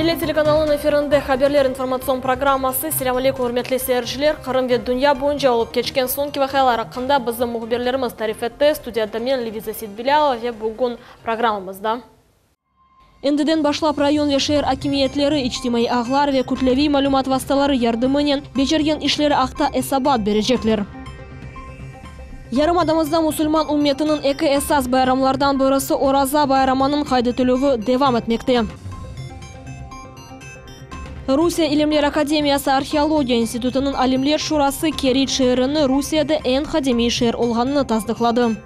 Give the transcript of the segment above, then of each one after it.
Милет телеканалының эфирінде хаберлер информацион программасы. Селам алейкум, урметли сeyirciler. Қырым вет дүния бойынша олып кечкен соңки вақиялар ақында біздің мұхберлеріміз тариф етті. Студияда мен Левиза Сейдбилялова ве бүгін программамызда. Эндіден башлап район ве шер акимиетлері, ичтимай ағлар ве күтлеви малюмат васталары ярдымынен бежерген ишлері ақта эсабат бережеклер. Ярым адамызда мусульман умметінің эки эсас байрамлардан бұрысы Ораза байраманын қайды төлөві девам етмекте. Русия Илимлер Академиясы археология институтының алимлер шурасы Керит шеріні Русияда эн хадеми шер олғаныны таздықлады.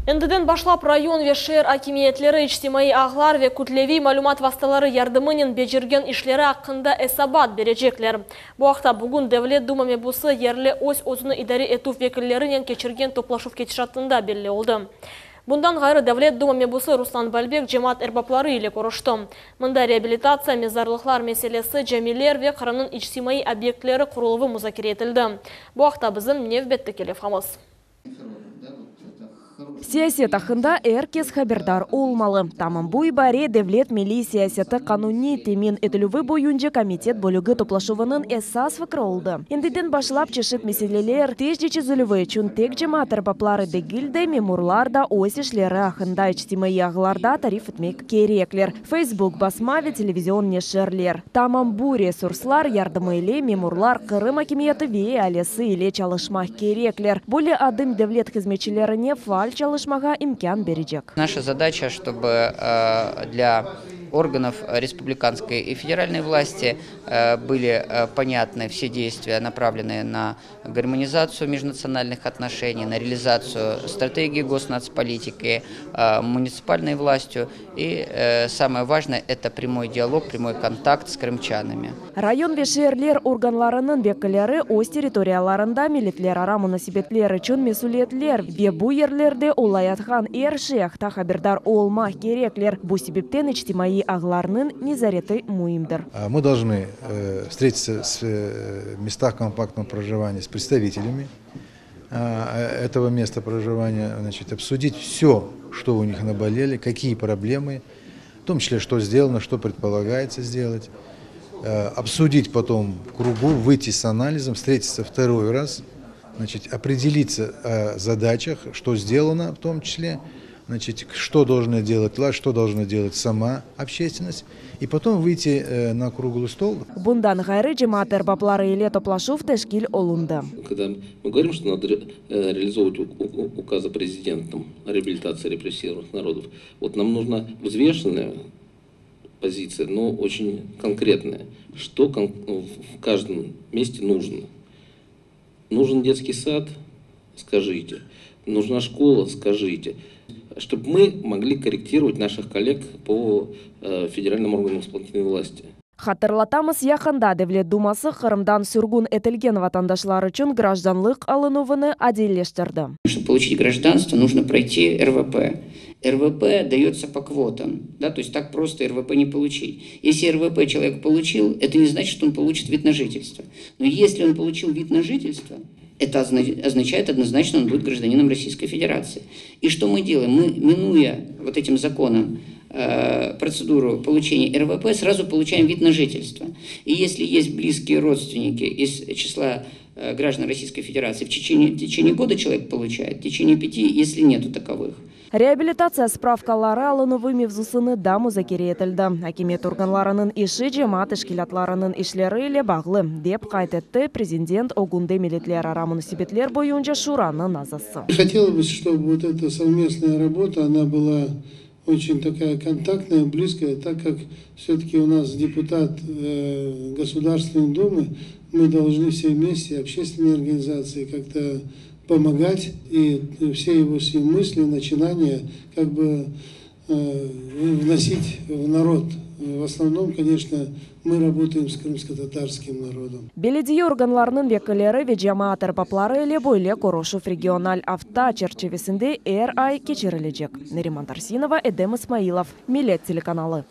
Эндіден башлап район ве шер акимиетлері, ичтимай ағлар ве күтлеви малюмат васталары ярдымынен бежерген ишлері ақында эсабат бережеклер. Бұл ақта бүгін Девлет Дума мебусы ерлі өзіні идари етуф векілерінен кечірген топлашув кетішатында белі олды. Бұндан ғайры Девлет Дума мебусы Руслан Бальбек жемат эрбаплары иле көрішті. Мұнда реабилитация, мезарлықлар меселесі, жамилер ве қырымның ичтимай объектлері құрылығы музакер етілді. Бұл ақта біздің невбетті келев хамыз. Саясет ақында әркез хабердар олмалы. Тамын бұй баре Девлет милли саясеті қануни темен етілуі бойынша комитет бөлігі топлашуының эсас фікірі олды. Ендіден башылап чешік меселелер тежде чезілуі үшін тек жематыр баплары дегілді мемурларда ось ішлері ақында ичтимай ағыларда тариф етмек кереклер. Facebook басмаве телевизион нешерлер. Тамын бұй ресурслар ярдымы иле мемурлар Қырым акимиеті ве әлесі иле чалышмақ кереклер. Более адым Девлет хизметчилеріне фаль чалышмаға имкан бережек. Наша задача, чтобы для органов республиканской и федеральной власти были понятны все действия, направленные на гармонизацию межнациональных отношений, на реализацию стратегии госнацполитики, муниципальной властью. И самое важное – это прямой диалог, прямой контакт с крымчанами. Район вешерлер органларының векілері өз территорияларында милетлер ара мунасибетлер үшін месулетлер ве бұ ерлерде олаятхан шеяқта хабердар олма кереклер. Бұ себептен ичтимаи ағларының незареты муимдыр. Мы должны встретиться в местах компактного проживания с представителями этого места проживания, значит, обсудить все, что у них наболели, какие проблемы, в том числе, что сделано, что предполагается сделать. Обсудить потом в кругу, выйти с анализом, встретиться второй раз, значит, определиться о задачах, что сделано в том числе, значит, что должна делать власть, что должна делать сама общественность, и потом выйти на круглый стол. Бундан гайры жемат эрбаплары иле топлашув тешкил олунда. Когда мы говорим, что надо реализовывать указы президента о реабилитации репрессированных народов, вот нам нужна взвешенная позиция, но очень конкретная. Что в каждом месте нужно? Нужен детский сад? Скажите. Нужна школа? Скажите. Чтобы мы могли корректировать наших коллег по федеральным органам исполнительной власти. Хатырлатамыз яқында Девлет Думасы Қырымдан сүргін етілген ватандашлар үшін гражданлық алынуыны әдейлештірді. Чтобы получить гражданство, нужно пройти РВП. РВП дается по квотам, да, то есть так просто РВП не получить. Если РВП человек получил, это не значит, что он получит вид на жительство. Но если он получил вид на жительство, это означает однозначно, он будет гражданином Российской Федерации. И что мы делаем? Мы, минуя вот этим законом процедуру получения РВП, сразу получаем вид на жительство. И если есть близкие родственники из числа граждан Российской Федерации, в течение года человек получает, в течение 5, если нету таковых. Реабилитация справкалары алынуы мевзусыны да музакер етілді. Акимет органларының іші жемат ішкилатларының ішлері иле бағлы, деп қайтетті президент Огунде милетлер ара мунисипетлер бойынша шураның назасы. Хотелось бы, чтобы вот эта совместная работа, она была очень такая контактная, близкая, так как все-таки у нас депутат Государственной Думы, мы должны все вместе, общественные организации, как-то помогать, и все его мысли, начинания как бы вносить в народ. В основном, конечно, мы работаем с крымско-татарским народом. Беледие органларының векілері ве жамаат эрбаплары иле бойле Корошев региональ авто черчевесінде ай кечерілежек. Нериман Тарсинова, Эдем Исмаилов, Милет телеканалы.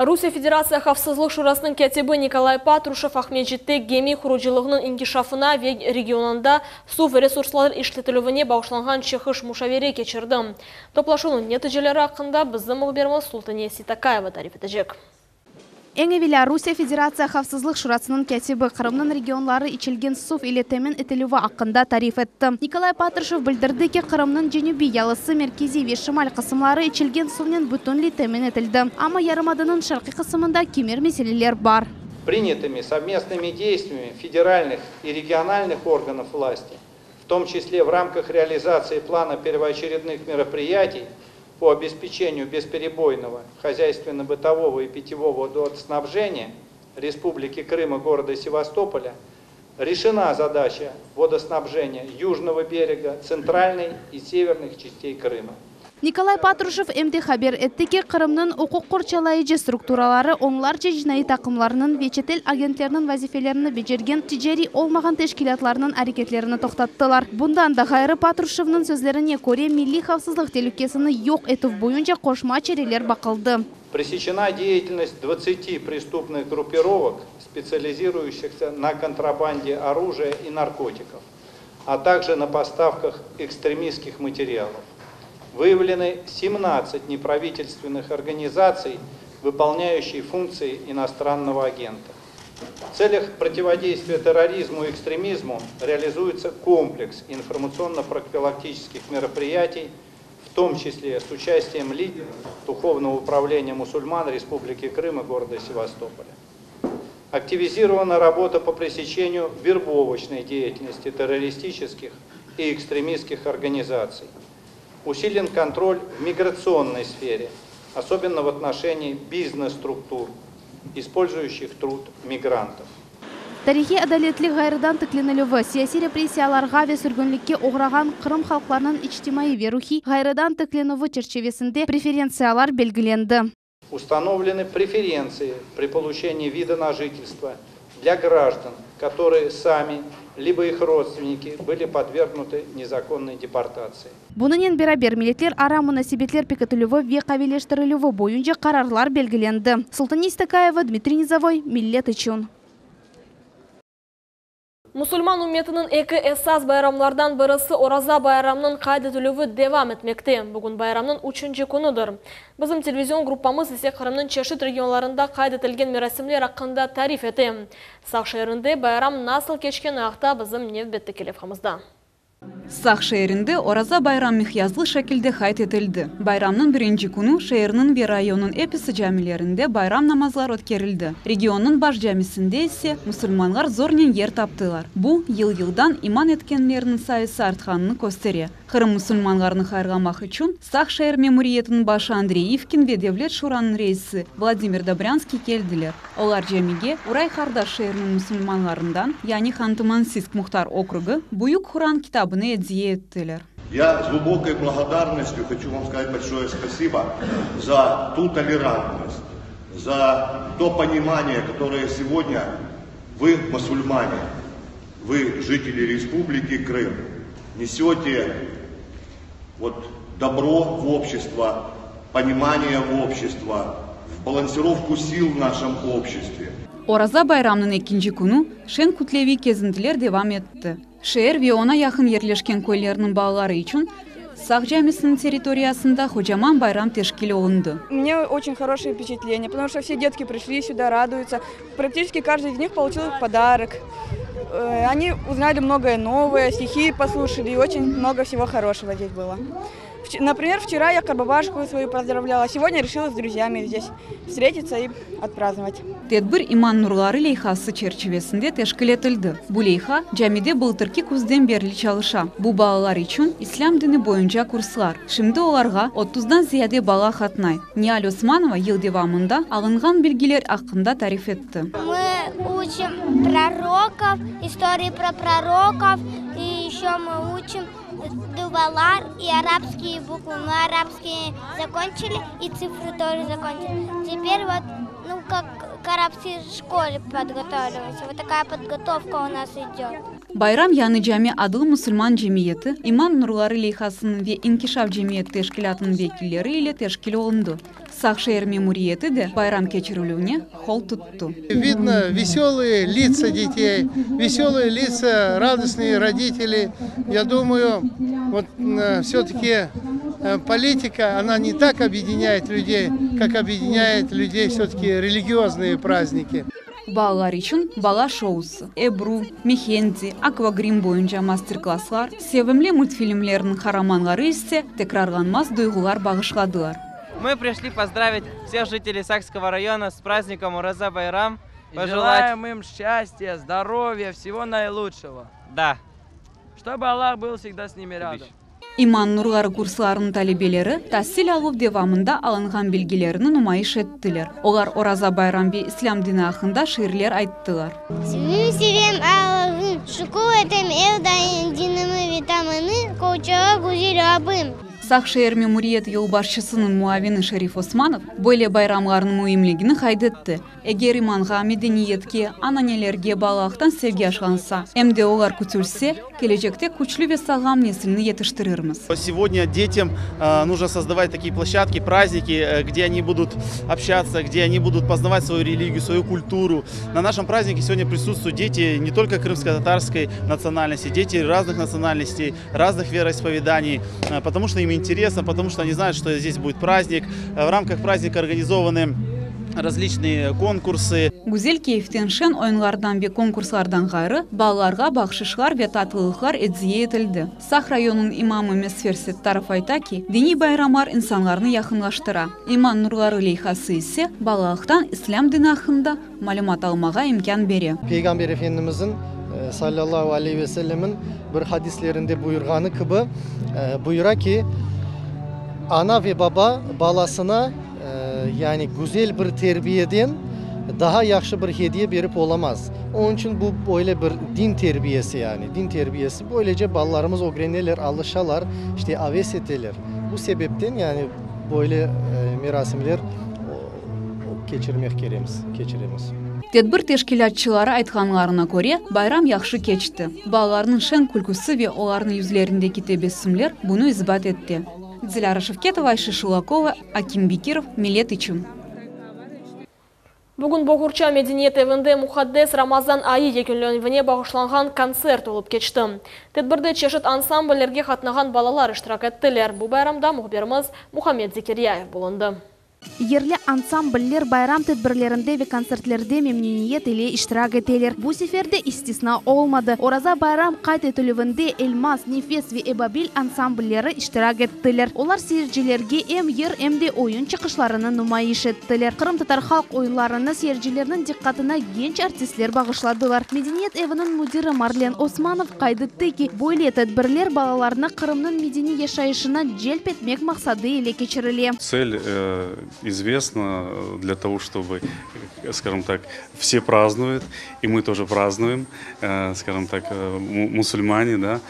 Русия Федерация Хавсызлык Шурасының кәтебі Николай Патрушев Ахмеджетте геми хуруджилығының ингишафына регионында су ресурслар иштетілуіне баушланған чехыш мушавери кечірді. Топлашуның нәтижелері ақында біздің мұхберіміз Султания Ситакаева тариф етежек. Эңевиля Русия Федерация Хавсызлык Шурасының кәтебі Қырымның регионлары ичілген сув илетемен етілуі ақында тариф етті. Николай Патрушев білдірді ке Қырымның женюби ялысы меркези ве шымал қысымлары ичілген сувнен бүтін литемен етілді. Ама ярымадының шарқи қысымында кемер меселелер бар. Принятыми совместными действиями федеральных и региональных органов власти, в том числе в рамках реализации плана первоочередных мероприятий по обеспечению бесперебойного хозяйственно-бытового и питьевого водоснабжения Республики Крым и города Севастополя решена задача водоснабжения южного берега, центральной и северных частей Крыма. Николай Патрушев МД хабер етті ке Қырымның ұқық қорчалайыжы структуралары оңларча жинайы тақымларының вечетел агенттерінің вазифелеріні бежерген тижери олмаған тешкилатларының әрекетлеріні тоқтаттылар. Бұндан да Хайры Патрушевның сөзлеріне көре милли хавсызлық телекесіні йоқ етіп бойынша қошма черелер бақылды. Пресечена деятельность 20 преступных группировок, специализирующихся на контрабанде оружия и наркотиков, а также на поставках экстремистских материалов. Выявлены 17 неправительственных организаций, выполняющих функции иностранного агента. В целях противодействия терроризму и экстремизму реализуется комплекс информационно-профилактических мероприятий, в том числе с участием лидеров Духовного управления мусульман Республики Крым и города Севастополя. Активизирована работа по пресечению вербовочной деятельности террористических и экстремистских организаций. Усилен контроль в миграционной сфере, особенно в отношении бизнес-структур, использующих труд мигрантов. Тарихи адалетлі ғайрыдан тікленілігі сияси репрессияларға ве сүргінлікке оғраған Қырым халқларының ичтимаи верухи ғайрыдан тікленігі черчевесінде преференциялар белгіленді. Установлены преференции при получении вида на жительство для граждан, которые сами либо их родственники были подвергнуты незаконной депортации. Бұнымен берабер милеттер ара мұнасибетлер пекетілігі ве қавелештірілігі бойынша қарарлар белгіленді. Султания Ситакаева, Дмитрий Низовой, Миллет Ичун. Мусульман умметінің эки эсас байрамлардан бірісі Ораза байрамның қайды түлігі девам етмекте. Бүгін байрамның 3-ші күнідір. Bizim televizyon gruppamız ise Kırım'ın çeşit regionlarında kaydedilgen merasimler hakkında tarif etti. Sağ şehrinde bayram nasıl geçken ayakta bizim nevbetті kelefhamızda. Сақ шайырында Ораза байрам михязлы шәкілді хайт етілді. Байрамның бірінші күні шайырның ве районның эписі жәмілерінде байрам намазлар өткерілді. Регионның баш жәмісінде есе мұсылманлар зорнен ер таптылар. Бұл ел-елдан иман еткенлерінің сайысы артқанын көстере. Қырым мұсылманларының хайырғамақ үшін Сақ шайыр мемориетінің башы Андрей Ивкин ве Девлет Шураның рейсі Владимир Добрянский келділер. Олар жәмеге Урай Хардаш шайырының мұсылманларından, яғни Ханты-Мансийск Мұхтар округы Буюк Хуран китабыны әдзие еттілер. Я с глубокой благодарностью хочу вам сказать большое спасибо за ту толерантность, за то понимание, которое сегодня вы, мусульмане, вы, жители Республики Крым, несете добро в общество, понимание в общество, в балансировку сил в нашем обществе. Ораза байрамның екінші күні шен күтлеви кезінділер девам етті. Шehir ve ona yakın yerleşken koylarının bağları için Сақ жәмісінің территориясында Ходжаман байрам тешкил olundu. Мне очень хорошее впечатление, потому что все детки пришли сюда, радуются. Практически каждый из них получил подарок. Они узнали многое новое, стихи послушали, и очень много всего хорошего здесь было. Например, вчера я Карбабашку свою поздравляла, сегодня решила с друзьями здесь встретиться и отпраздновать. Tedbir iman nurları leyhası çerçevesinde teşkil edildi. Bu leyha camide былтырки күзден beri çalışa. Bu balalar için İslam dini boyunca kurslar. Şimdi olarga 30'dan ziyade bala katnay. Nihal Osmanova yıl devamında alıngan bilgiler hakkında tarif etti. Мы учим пророков, истории про пророков, и еще мы учим дувалар и арабские буквы. Мы арабские закончили и цифры тоже закончили. Теперь как к арабской школе подготавливаемся. Вот такая подготовка у нас идет. Bayram yanı cami adlı Müslüman cemiyeti, İman Nurları Leyhası'nın ve İnkişaf Cemiyeti Teşkilatı'nın vekilleri ile teşkil olundu. Сақ шәһәр мемориеті де байрам кечірілуіне қол тұтты. Видно веселые лица детей, веселые лица, радостные родители. Я думаю, вот все-таки политика, она не так объединяет людей, как объединяет людей все-таки религиозные праздники. Балалар үшін бала шоусы, Эбру, Мехенди, Аквагрим бойынша мастер-класслар, севімлі мультфильмлерінің хараманлары іссе текрарланмас дойғылар бағышладылар. Мы пришли поздравить всех жителей Сакского района с праздником Ураза Байрам. Желаем им счастья, здоровья, всего наилучшего. Да. Чтобы Аллах был всегда с ними рядом. Иман нурлары курсларының талебелері тәсіл алып девамында алынған белгілерін нумайыш еттілер. Олар Ораза Байрамби ислам дini ақында ширлер айттылар. Sevim Allah'ın, şükür etem evdayın dinimi vitamini, koçağa güzel abim. Сақ шәһәр мемориет елбашчысының муавины Шериф Османов бойле байрамларының мөһимлегін хайдетті. Егер иманға, медениетке, ананелерге балақтан sevgi ашқанса, әмде олар күтілсе, келешекте күчлі ве сағам несілні етіштірірміз. Сегодня детям нужно создавать такие площадки, праздники, где они будут общаться, где они будут познавать свою религию, свою культуру. На нашем празднике сегодня присутствуют дети не только крымско-татарской национальности, дети разных национальностей, разных вероисповеданий, потому что им интересно, потому что они знают, что здесь будет праздник. В рамках праздника организованы различные конкурсы. Гүзел кейфтеншен ойынлардан бе конкурслардан ғайры балаларға бақшышлар ве татылықлар әдзие етілді. Сақ районының имамы Месфер Сеттаров айта ки, дини байрамар инсанларны яқынлаштыра. Иман нурлары лейхасы ise балалықтан ислам дini ақында малумат алмаға имкан бере. Peygamber Efendimizin sallallahu aleyhi ve sellemin bir hadislerinde buyurganı gibi buyura ki ana ve baba balasına yani güzel bir terbiyeden daha yaxşı bir hediye verip olamaz. Onun için bu böyle bir din terbiyesi yani. Din terbiyesi böylece ballarımız o greneler alışalar, işte aves eteler. Bu sebepten yani böyle merasimler geçirmek geçiremiz. Тедбір тешкилатчылары айтқанларына көре, байрам яқшы кечті. Балаларының шен күлкісі ве оларының yüzlerindeki тебессімлер бұны избат етті. Диляра Шевкетова, Айша Шулакова, Аким Бекиров, Милет Ичун. Бүгін Богурча мәдениет evінде Мухаддес Рамазан айы екенлөнівіне бағышланған концерт олып кечті. Тедбірді чешет ансамблерге қатнаған балалар іштірак еттілер. Бұл байрамда мұхберіміз Мухаммед Зекерияев болынды. Ерлі ансамбльлер байрам тедбірлерінде ве концертлерде мемнениет или иштирак етелер. Бұл сеферде истисна олмады. Ораза байрам қайт етілівінде Эльмас, Нефес ве Эбабил ансамбльлері иштирак еттілер. Олар сейіржілерге әмде ойын чықышларыны нумайыш еттілер. Қырым татар халк ойынларыны сейіржілерінің диққатына генч артистлер бағышладылар. Медениет евінің мудирі Марлен Османов қайдытты ки, бойле тедбірлер балаларына Қырымның медени яшайышына желп етмек мақсады еле кечіріле. Цель известна для того, чтобы, скажем так, все празднуют, и мы тоже празднуем, скажем так, мусульмане, да,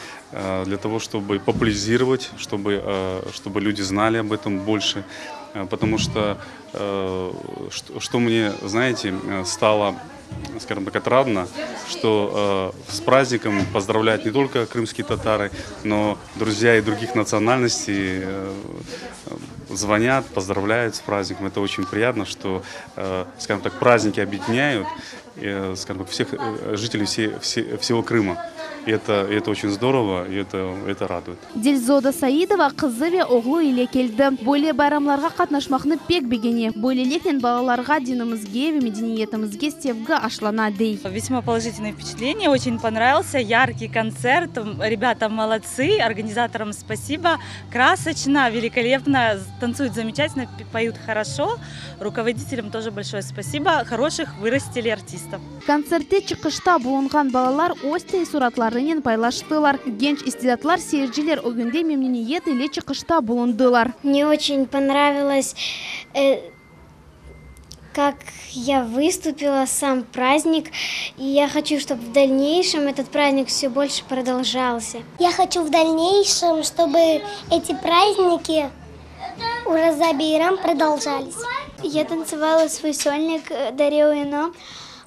для того, чтобы популяризировать, чтобы люди знали об этом больше, потому что мне, знаете, стало, скажем так, отрадно, что с праздником поздравляют не только крымские татары, но друзья и других национальностей звонят, поздравляют с праздником. Это очень приятно, что, скажем так, праздники объединяют, скажем так, всех жителей всего Крыма. И это очень здорово, и это радует. Дельзода Саидова қызы ве оғлы иле келді. Бойле байрамларға қатнашмақны пек бегене. Бойле лектен балаларға динімізге ве медениетімізге севгі ашлана дей. Весьма положительное впечатление, очень понравился. Яркий концерт, ребята молодцы, организаторам спасибо. Красочно, великолепно, танцуют замечательно, поют хорошо. Руководителям тоже большое спасибо. Хороших вырастили артистов. Концертте чықышта болынған балалар остай суратларынен пайлаштылар. Генч истидатлар сейіржілер өгінде мемнениет или чықышта болындылар. Мне очень понравилось, как я выступила, сам праздник. И я хочу, чтобы в дальнейшем этот праздник все больше продолжался. Я хочу в дальнейшем, чтобы эти праздники Ураза Байрам продолжались. Я танцевала свой сольник «Дареу Ино».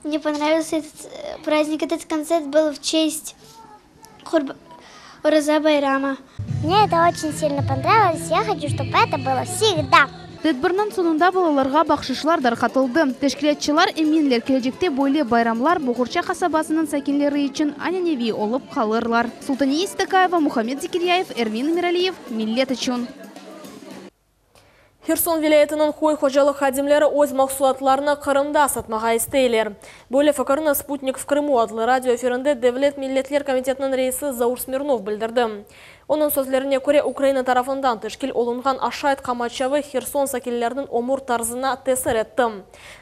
Мне понравился этот праздник. Этот концерт был в честь Ураза Байрама. Мне это очень сильно понравилось. Я хочу, чтобы это было всегда. Тедбирнын сонунда балаларга бакшышлар таркатылды. Тешкилатчылар эминлер келечекте бойлы байрамлар Бугурча касабасынын сакинлери үчүн аненеви олуп калырлар. Султания Истакаева, Мухаммед Зикирьяев, Эрмин Миралиев, Миллет үчүн. Херсон вилаятынын хой хожалык хадимлері өз максулатларына Кырымда сатмага истейлер. Бөле факырны «Спутник в Крыму» адлы радио эфиринде Девлет Миллетлер комитетінің рейсі Заур Смирнов білдірді. Onun sözlerine göre Ukrayna tarafından teşkil olungan aşağıt Kamachevı Херсон sakillerinin omur tarzına tesir etti.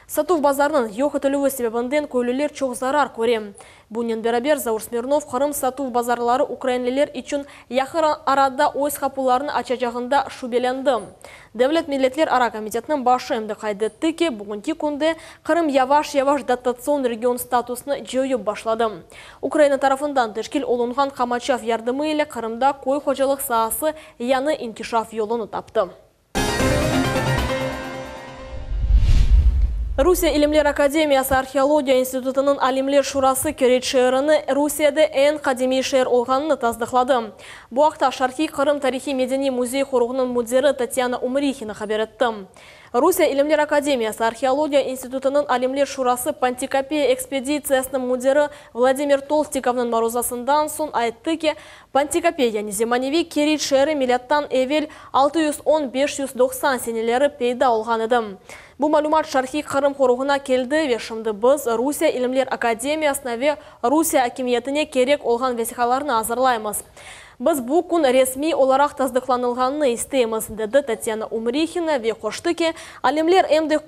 Satuv bazarının yok etülüvü sebebinden köylüler çok zarar görüyor. Bunun beraber Zauр Смирнов Kırım satuv bazarları Ukraynalılar için yakın arada öz kapılarını açacağında şüphelendi. Devlet Milletler Ara Komitetinin başı emdi kaydetti ki bugünkü günde Kırım yavaş dotasyon region statusunu joyup başladı. Ukrayna tarafından teşkil olungan Kamachev yardımı ile Kırım'da koy hocalık sahası yanı inkişaf yolunu taptı. Rusiya İlimler Akademiyası Arxeologiya İnstitutunun Alimler Şurası Kerit şehrini Rusiyada en kadimi şehir olganını tasdiqladı. Bu haqda Şarkı Kırım Tarihi Medeni Muzey Xoruğunun müdiri Tatyana Umrihina haber etti. Rusiya İlimler Akademiyası Arxeologiya İnstitutunun Alimler Şurası Pantikapeya ekspedisiyasının müdiri Vladimir Tolstikov'un maruzasından son aytdı ki Pantikapeya yani Zemanevi Kerit şehri milattan evvel 610-590 seneleri peyda olganıdı. Bu malumat Şarkı Kırım Xoruğuna keldi ve şimdi biz Rusiya İlimler Akademiyasına ve Rusiya hakimiyetine gerek olgan vesikalarını hazırlayımız. Biz bu gün resmi olarak tasdiqlanılganını isteyimiz, dedi Tatyana Umrihina ve koştu ki alimler emdi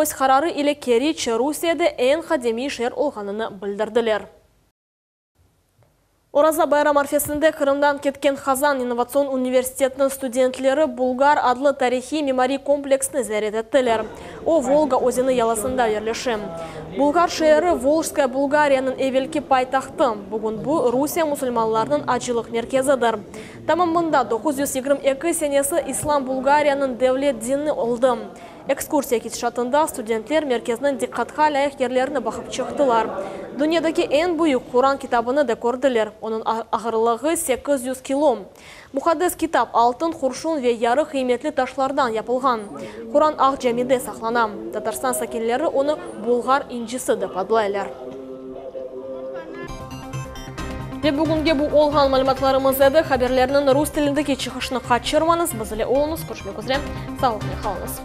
öz kararı ile Kerit Rusiyada en kadimi şehir olganını bildirdiler. Oraza bayram arifesinde Kırım'dan ketken Kazan İnnovasyon Üniversiteti'nin studentleri Bulgar adlı tarihi mimari kompleksini ziyaret ettiler. O Volga özeni yalasında yerleşim. Bulgar şehri Volжская Bulgariyanın evvelki paytaxtı. Bugün bu Rusiya musulmanlarının acılık merkezidir. Tamamında 922 senesi İslam Bulgariyanın devlet dini oldu. Ekskursiya ketişatında studentler merkezinin dikkatga layık yerlerini bakıp çıktılar. Dünyadaki en büyük Kur'an kitabını da gördüler. Onun ağırlığı 800 kilo. Muhaddes kitap altın, kurşun ve yarı kıymetli taşlardan yapılgan. Kur'an Ağ Cami'de saklanan. Tatarstan sakinleri onu Bulgar incisi de adlaylar. Ve bugünge bu olgan malumatlarımız edi. Haberlerinin Rus tilindeki çıkışını kaçırmanız. Bizle olunuz. Görüşmek üzere. Sağlıklı kalınız.